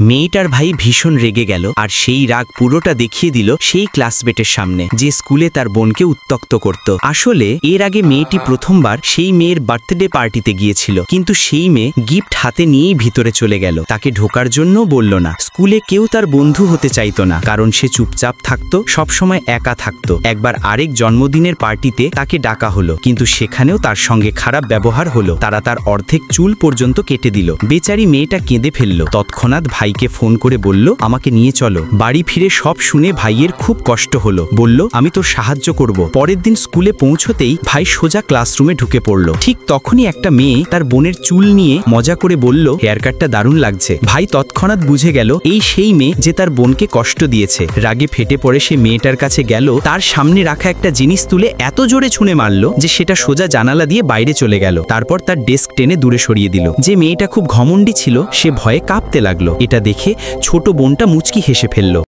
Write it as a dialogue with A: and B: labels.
A: মেয়েটার ভাই ভীষণ রেগে গেল আর সেই রাগ পুরোটা দেখিয়ে দিল সেই ক্লাসমেটের সামনে, যে স্কুলে তার বোনকে উত্ত্যক্ত করত। আসলে এর আগে মেয়েটি প্রথমবার সেই মেয়ের বার্থডে পার্টিতে গিয়েছিল, কিন্তু সেই মেয়ে গিফট হাতে নিয়েই ভিতরে চলে গেল। তাকে ঢোকার জন্য বলল না। স্কুলে কেউ তার বন্ধু হতে চাইতো না, কারণ সে চুপচাপ থাকতো, সবসময় একা থাকতো। একবার আরেক জন্মদিনের পার্টিতে তাকে ডাকা হলো, কিন্তু সেখানেও তার সঙ্গে খারাপ ব্যবহার হলো। তারা তার অর্ধেক চুল পর্যন্ত কেটে দিল। বেচারি মেয়েটা কেঁদে ফেলল। তৎক্ষণাৎ ভাইকে ফোন করে বলল, আমাকে নিয়ে চলো। বাড়ি ফিরে সব শুনে ভাইয়ের খুব কষ্ট হলো। বলল, আমি তোর সাহায্য করব। পরের দিন স্কুলে পৌঁছতেই ভাই সোজা ক্লাসরুমে ঢুকে পড়ল। ঠিক তখনই একটা মেয়ে তার বোনের চুল নিয়ে মজা করে বলল, হেয়ার কাটটা দারুণ লাগছে। ভাই তৎক্ষণাৎ বুঝে গেল এই সেই মেয়ে যে তার বোনকে কষ্ট দিয়েছে। রাগে ফেটে পড়ে সে মেয়েটার কাছে গেল, তার সামনে রাখা একটা জিনিস তুলে এত জোরে ছুঁড়ে মারল যে সেটা সোজা জানালা দিয়ে বাইরে চলে গেল। তারপর তার ডেস্ক টেনে দূরে সরিয়ে দিল। যে মেয়েটা খুব ঘমণ্ডী ছিল সে ভয়ে কাঁপতে লাগলো। এটা দেখে ছোট বোনটা মুচকি হেসে ফেলল।